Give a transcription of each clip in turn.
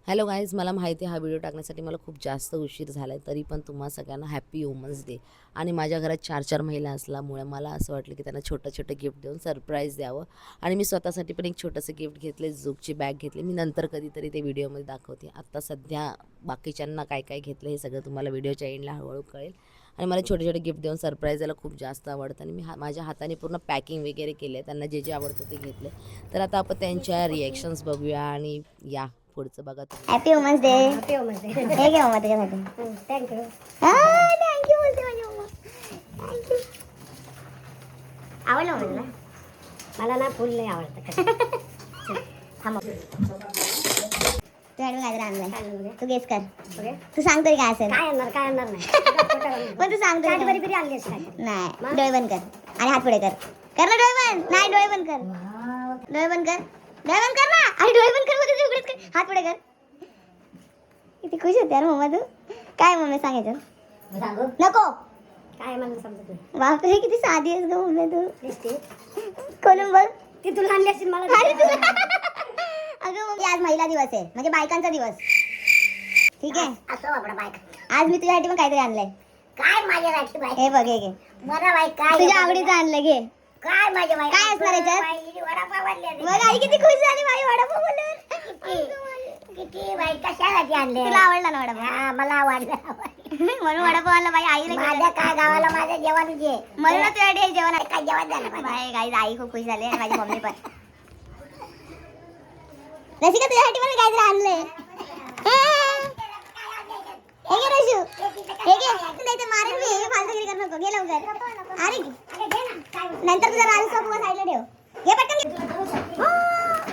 Hello guys, मला माहिती आहे हा व्हिडिओ टाकण्यासाठी मला खूप जास्त उशीर झाला आहे, तरी पण तुम्हा सगळ्यांना हॅपी वुमन्स डे. आणि माझ्या घरात 4 महिला असल्यामुळे मला असं वाटलं की त्यांना छोटं गिफ्ट देऊन सरप्राईज द्यावं. आणि मी स्वतःसाठी पण एक छोटंसं गिफ्ट घेतले, झुकची बॅग घेतली. मी नंतर कधीतरी ते व्हिडिओमध्ये दाखवते. आत्ता सध्या बाकीच्यांना काय काय घेतलं हे सगळं तुम्हाला व्हिडिओच्या एंडला हळूहळू कळेल. आणि मला छोटे गिफ्ट देऊन सरप्राईज द्यायला खूप जास्त आवडतं आणि मी माझ्या हाताने पूर्ण पॅकिंग वगैरे केले. त्यांना जे आवडतं ते घेतले. तर आता आपण त्यांच्या रिॲक्शन्स बघूया आणि या पुढचं बघा तुम्ही. Happy women's day. Happy women's day. हे घे मम्मा तुझ्यासाठी. थँक्यू. थँक्यू बोलते माझी मम्मा. थँक्यू. आवडलं मला. मला ना फुल नाही आवडतं. थांब. तुझ्याकडे काय आणलंय तू गेस कर. ओके. तू सांग तरी काय असेल. काय आणणार नाही. पण तू सांग तरी कॅडबरी बिरी आणली असं काय. नाही. डोळे बंद कर आणि हात पुढे कर. कर ना डोळे बंद. नाही डोळे बंद कर. डोळे बंद कर. डोळे बंद कर ना. आणि डोळे बंद कर मध्ये उघडच कर. हात पुढे कर. किती खुश होते यार मम्मा तू. काय मम्मी सांगायचं. सांगू नको. काय मला समजत नाही. बापरे किती साधी आहेस ग मम्मी तू. लिपस्टिक खोलून बघ. ती तुला आणली असेल मला. अरे तुला अगं मम्मी आज महिला दिवस आहे म्हणजे बायकांचा दिवस. ठीक आहे. असं वापरा बाईक. आज मी तुझ्यासाठी पण काहीतरी आणलंय. काय माझ्यासाठी बाईक. हे बघ हे घे. बरं बाईक काय तुझ्या आवडीचं आणलं घे. काय माझ्या बाईक. काय असणार याच्यात? बाई वडापाव आणले. बघ आई किती खुश झाली बाई वडापाव बोलून. किती बाई कशासाठी आणले. तुला आवडला ना वडापाव. हा मला आवडला. म्हणून वडापाव आणला बाई आईला माझ्या काय गावाला माझं जेवण घे. म्हणून तुझ्यासाठी जेवण आहे. काय जेवण झालं माझं. बाई गाई आई खूप खुश झाली आणि माझी मम्मी पण. रसिका तुझ्यासाठी पण काहीतरी आणलंय. हे घे रशू. हे घे. नाही तर मारेल मी. हे फालतूगिरी करू नको. घे लवकर. अरे नंतर तुझा लाल सॉप साईडला ठेव. घे पटकन घे.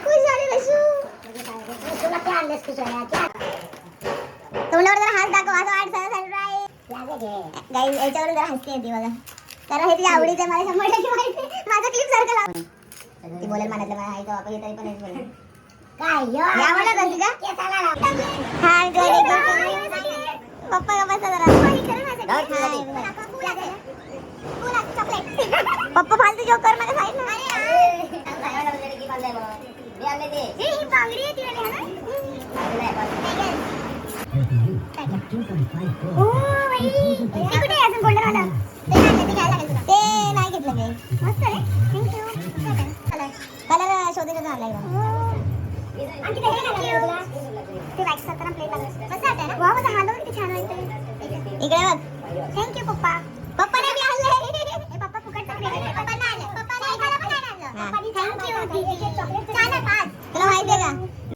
खुश झाली रशू. तुला काय आणलेस की सोन्याच्या. तोंडावर जरा हात दाखव असं वाट सरप्राईज. गाई याच्यावर जरा हसते ती बघा. कारण हे तुझ्या आवडीचं मला 100% माहिती. माझं क्लिप सारखं लाव. ती बोलेल मनातलं मला आई बाबा तरी पण हेच बोलेल. काय आवडलं का तुझ्या? केसाला हां गडी पप्पा का बसा जरा. पप्पा फालतू जोक कर माझ्या साईड ना. ही बांगडी आहे तिला ना. ओ बाई हे कुठे आहे अजून गोल्डन वाला. ते घ्यायला लागेल तुला. ते नाही घेतलं मी. मस्त आहे. थँक्यू. कलर शोधायचं झालंय. आणि ते हे काय तुला. ते वॅक्स करताना प्लेट लागलं. मस्त वाटतं ना. वाह माझा हात किती छान वाटतंय. इकडे बघ. थँक्यू पप्पा. पप्पाने बी आणलंय. हे पप्पा फुकट नाही. पप्पा नाही आणलं. पप्पा नाही आणलं. थँक्यू.